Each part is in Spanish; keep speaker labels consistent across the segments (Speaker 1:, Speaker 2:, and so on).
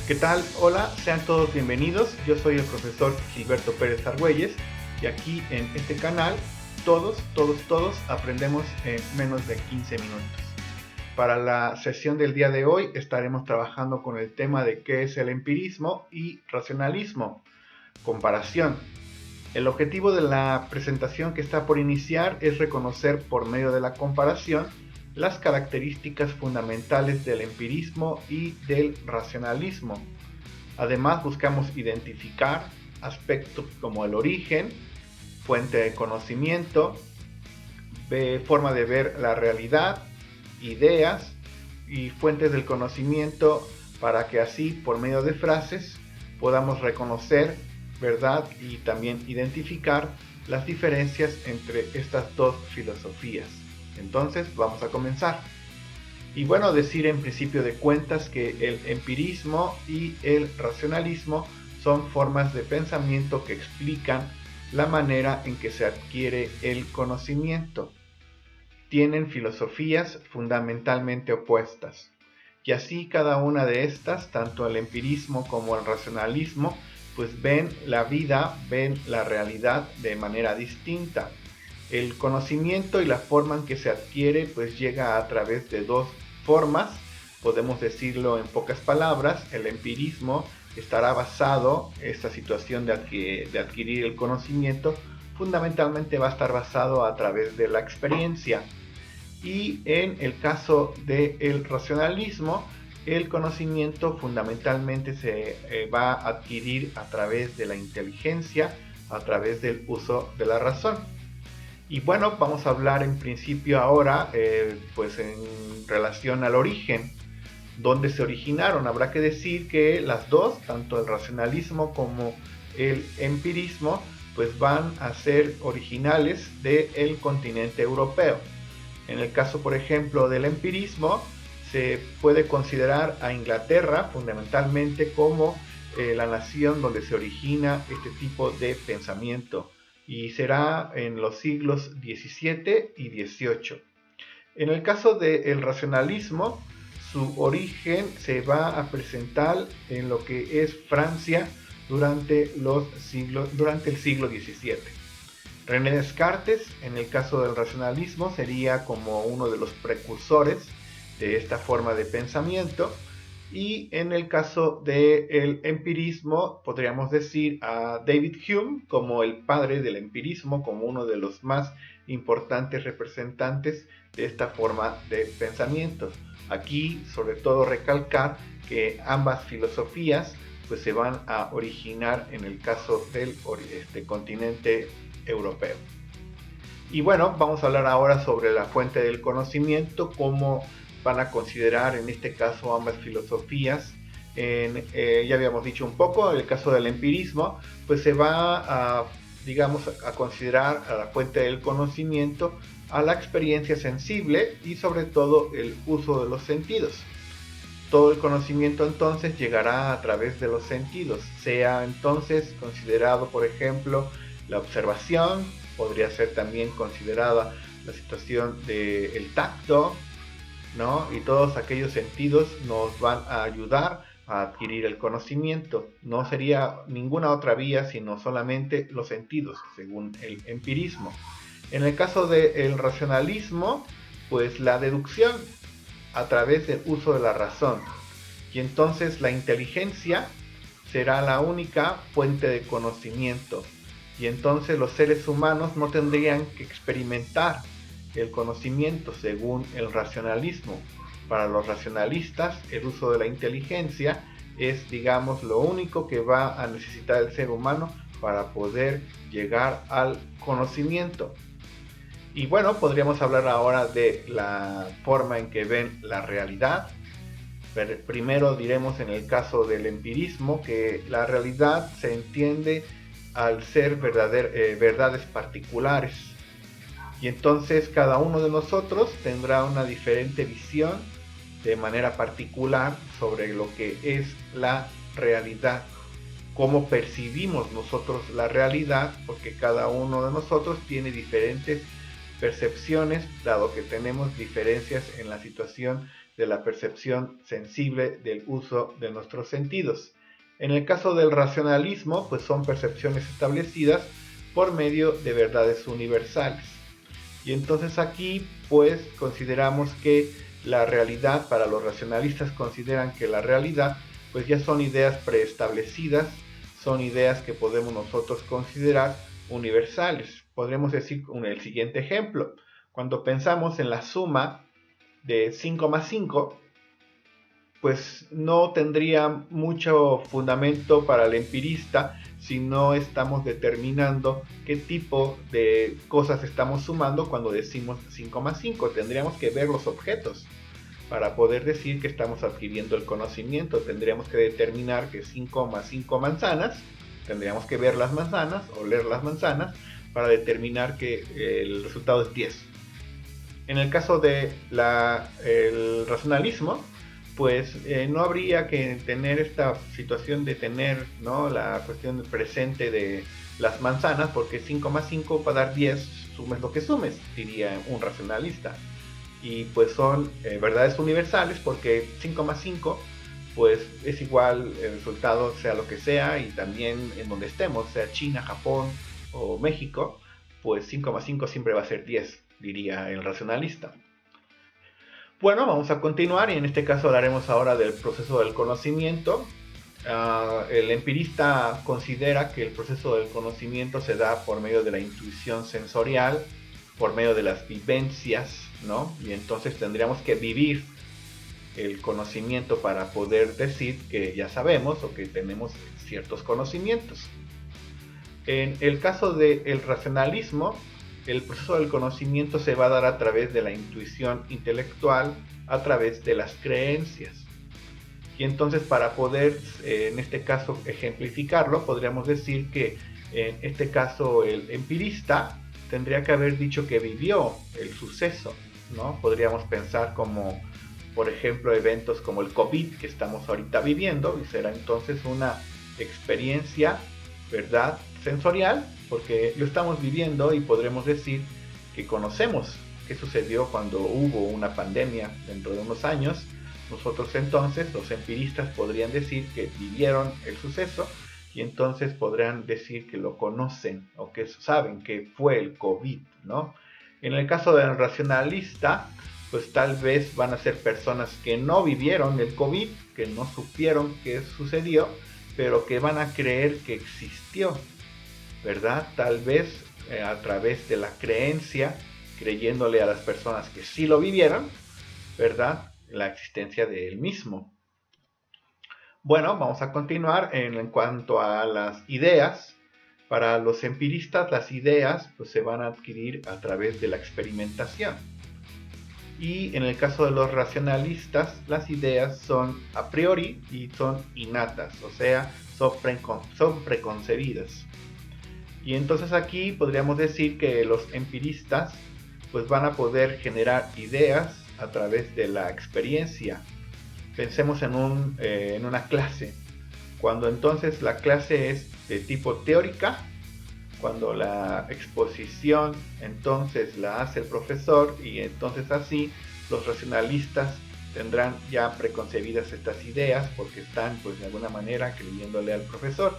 Speaker 1: ¿Qué tal? Hola, sean todos bienvenidos. Yo soy el profesor Gilberto Pérez Argüelles y aquí en este canal todos aprendemos en menos de 15 minutos. Para la sesión del día de hoy estaremos trabajando con el tema de qué es el empirismo y racionalismo, comparación. El objetivo de la presentación que está por iniciar es reconocer por medio de la comparación las características fundamentales del empirismo y del racionalismo. Además, buscamos identificar aspectos como el origen, fuente de conocimiento, forma de ver la realidad, ideas y fuentes del conocimiento para que así, por medio de frases, podamos reconocer, ¿verdad? Y también identificar las diferencias entre estas dos filosofías. Entonces, vamos a comenzar. Y bueno, decir en principio de cuentas que el empirismo y el racionalismo son formas de pensamiento que explican la manera en que se adquiere el conocimiento. Tienen filosofías fundamentalmente opuestas. Y así cada una de estas, tanto el empirismo como el racionalismo, pues ven la vida, ven la realidad de manera distinta. El conocimiento y la forma en que se adquiere pues llega a través de dos formas, podemos decirlo en pocas palabras. El empirismo estará basado, esta situación de adquirir el conocimiento, fundamentalmente va a estar basado a través de la experiencia. Y en el caso del racionalismo, el conocimiento fundamentalmente se va a adquirir a través de la inteligencia, a través del uso de la razón. Y bueno, vamos a hablar en principio ahora, pues en relación al origen, dónde se originaron. Habrá que decir que las dos, tanto el racionalismo como el empirismo, pues van a ser originales del continente europeo. En el caso, por ejemplo, del empirismo, se puede considerar a Inglaterra fundamentalmente como la nación donde se origina este tipo de pensamiento, y será en los siglos XVII y XVIII. En el caso del racionalismo, su origen se va a presentar en lo que es Francia durante el siglo XVII. René Descartes, en el caso del racionalismo, sería como uno de los precursores de esta forma de pensamiento. Y en el caso del empirismo, podríamos decir a David Hume como el padre del empirismo, como uno de los más importantes representantes de esta forma de pensamiento. Aquí, sobre todo, recalcar que ambas filosofías pues, se van a originar en el caso del continente europeo. Y bueno, vamos a hablar ahora sobre la fuente del conocimiento, cómo van a considerar en este caso ambas filosofías. Ya habíamos dicho un poco, en el caso del empirismo, pues se va a considerar a la fuente del conocimiento a la experiencia sensible y sobre todo el uso de los sentidos. Todo el conocimiento entonces llegará a través de los sentidos, sea entonces considerado, por ejemplo, la observación, podría ser también considerada la situación del tacto, ¿no? Y todos aquellos sentidos nos van a ayudar a adquirir el conocimiento. No sería ninguna otra vía sino solamente los sentidos, según el empirismo. En el caso del racionalismo, pues la deducción a través del uso de la razón. Y entonces la inteligencia será la única fuente de conocimiento. Y entonces los seres humanos no tendrían que experimentar el conocimiento según el racionalismo. Para los racionalistas, el uso de la inteligencia es, digamos, lo único que va a necesitar el ser humano para poder llegar al conocimiento. Y bueno, podríamos hablar ahora de la forma en que ven la realidad. Primero diremos en el caso del empirismo que la realidad se entiende al ser verdades particulares. Y entonces cada uno de nosotros tendrá una diferente visión de manera particular sobre lo que es la realidad, cómo percibimos nosotros la realidad, porque cada uno de nosotros tiene diferentes percepciones, dado que tenemos diferencias en la situación de la percepción sensible del uso de nuestros sentidos. En el caso del racionalismo, pues son percepciones establecidas por medio de verdades universales. Y entonces aquí pues consideramos que la realidad, para los racionalistas consideran que la realidad pues ya son ideas preestablecidas, son ideas que podemos nosotros considerar universales. Podríamos decir el siguiente ejemplo: cuando pensamos en la suma de 5 más 5, pues no tendría mucho fundamento para el empirista si no estamos determinando qué tipo de cosas estamos sumando cuando decimos 5 más 5. Tendríamos que ver los objetos para poder decir que estamos adquiriendo el conocimiento. Tendríamos que determinar que 5 más 5 manzanas, tendríamos que ver las manzanas, oler las manzanas, para determinar que el resultado es 10. En el caso del racionalismo, pues no habría que tener esta situación de tener, ¿no?, la cuestión presente de las manzanas, porque 5 más 5 para dar 10, sumes lo que sumes, diría un racionalista. Y pues son verdades universales, porque 5 más 5 pues es igual el resultado sea lo que sea, y también en donde estemos, sea China, Japón o México, pues 5 más 5 siempre va a ser 10, diría el racionalista. Bueno, vamos a continuar, y en este caso hablaremos ahora del proceso del conocimiento. El empirista considera que el proceso del conocimiento se da por medio de la intuición sensorial, por medio de las vivencias, ¿no? Y entonces tendríamos que vivir el conocimiento para poder decir que ya sabemos o que tenemos ciertos conocimientos. En el caso del racionalismo, el proceso del conocimiento se va a dar a través de la intuición intelectual, a través de las creencias. Y entonces, para poder, en este caso, ejemplificarlo, podríamos decir que en este caso el empirista tendría que haber dicho que vivió el suceso, ¿no? Podríamos pensar como, por ejemplo, eventos como el COVID que estamos ahorita viviendo, y será entonces una experiencia, ¿verdad?, sensorial, porque lo estamos viviendo, y podremos decir que conocemos qué sucedió cuando hubo una pandemia dentro de unos años. Nosotros entonces, los empiristas, podrían decir que vivieron el suceso, y entonces podrán decir que lo conocen o que saben que fue el COVID, ¿no? En el caso del racionalista, pues tal vez van a ser personas que no vivieron el COVID, que no supieron qué sucedió, pero que van a creer que existió, ¿verdad? Tal vez a través de la creencia, creyéndole a las personas que sí lo vivieron, ¿verdad?, la existencia de él mismo. Bueno, vamos a continuar en cuanto a las ideas. Para los empiristas, las ideas pues se van a adquirir a través de la experimentación. Y en el caso de los racionalistas, las ideas son a priori y son innatas, o sea, son preconcebidas. Y entonces aquí podríamos decir que los empiristas pues van a poder generar ideas a través de la experiencia. Pensemos en una clase. Cuando entonces la clase es de tipo teórica, cuando la exposición entonces la hace el profesor, y entonces así los racionalistas tendrán ya preconcebidas estas ideas porque están pues de alguna manera creyéndole al profesor.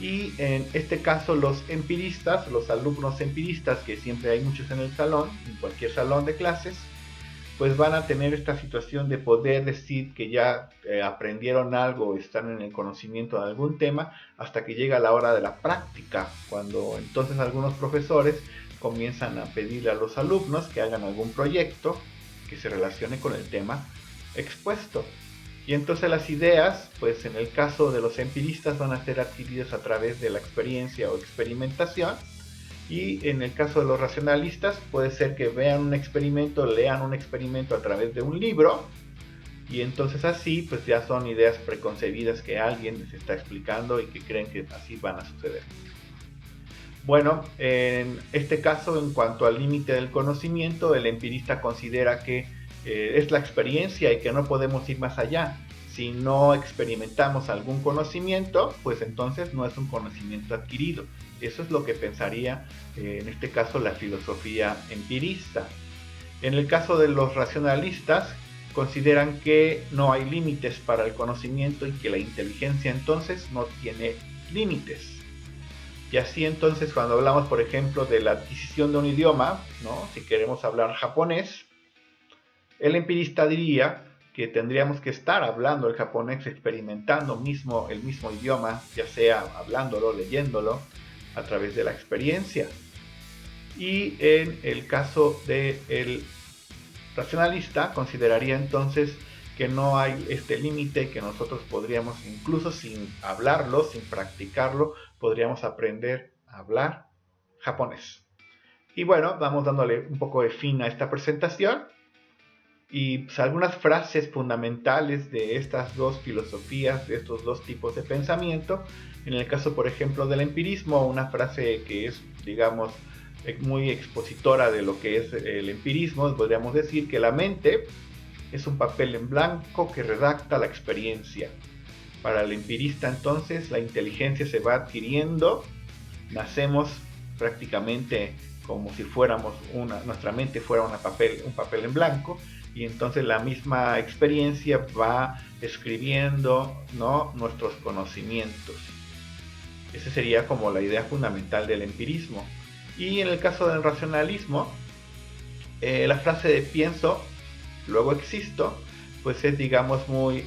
Speaker 1: Y en este caso los empiristas, los alumnos empiristas, que siempre hay muchos en el salón, en cualquier salón de clases, pues van a tener esta situación de poder decir que ya aprendieron algo, están en el conocimiento de algún tema, hasta que llega la hora de la práctica, cuando entonces algunos profesores comienzan a pedirle a los alumnos que hagan algún proyecto que se relacione con el tema expuesto. Y entonces las ideas, pues en el caso de los empiristas, van a ser adquiridas a través de la experiencia o experimentación. Y en el caso de los racionalistas, puede ser que vean un experimento, lean un experimento a través de un libro, y entonces así pues ya son ideas preconcebidas que alguien les está explicando y que creen que así van a suceder. Bueno, en este caso, en cuanto al límite del conocimiento, el empirista considera que es la experiencia y que no podemos ir más allá. Si no experimentamos algún conocimiento, pues entonces no es un conocimiento adquirido. Eso es lo que pensaría en este caso la filosofía empirista. En el caso de los racionalistas, consideran que no hay límites para el conocimiento y que la inteligencia entonces no tiene límites. Y así entonces cuando hablamos, por ejemplo, de la adquisición de un idioma, ¿no? Si queremos hablar japonés, el empirista diría que tendríamos que estar hablando el japonés, experimentando el mismo idioma, ya sea hablándolo, leyéndolo, a través de la experiencia. Y en el caso del racionalista, consideraría entonces que no hay este límite, que nosotros podríamos, incluso sin hablarlo, sin practicarlo, podríamos aprender a hablar japonés. Y bueno, vamos dándole un poco de fin a esta presentación. Y pues, algunas frases fundamentales de estas dos filosofías, de estos dos tipos de pensamiento. En el caso, por ejemplo, del empirismo, una frase que es, digamos, muy expositora de lo que es el empirismo, podríamos decir que la mente es un papel en blanco que redacta la experiencia. Para el empirista, entonces, la inteligencia se va adquiriendo, nacemos prácticamente como si nuestra mente fuera un papel en blanco, y entonces la misma experiencia va escribiendo, ¿no?, nuestros conocimientos. Esa sería como la idea fundamental del empirismo. Y en el caso del racionalismo, la frase de pienso, luego existo, pues es, digamos, muy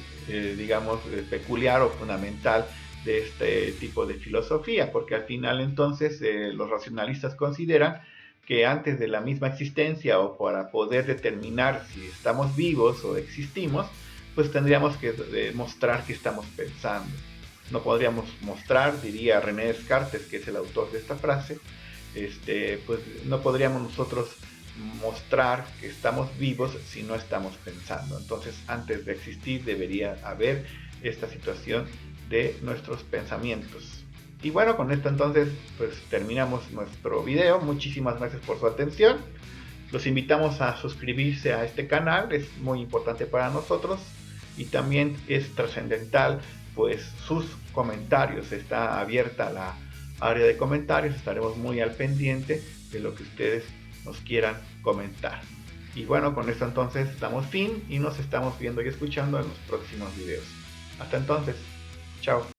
Speaker 1: peculiar o fundamental de este tipo de filosofía, porque al final entonces los racionalistas consideran que antes de la misma existencia, o para poder determinar si estamos vivos o existimos, pues tendríamos que demostrar que estamos pensando. No podríamos mostrar, diría René Descartes, que es el autor de esta frase, pues no podríamos nosotros mostrar que estamos vivos si no estamos pensando. Entonces, antes de existir debería haber esta situación de nuestros pensamientos. Y bueno, con esto entonces pues terminamos nuestro video. Muchísimas gracias por su atención. Los invitamos a suscribirse a este canal, es muy importante para nosotros, y también es trascendental pues sus comentarios. Está abierta la área de comentarios, estaremos muy al pendiente de lo que ustedes nos quieran comentar. Y bueno, con esto entonces damos fin y nos estamos viendo y escuchando en los próximos videos. Hasta entonces, chao.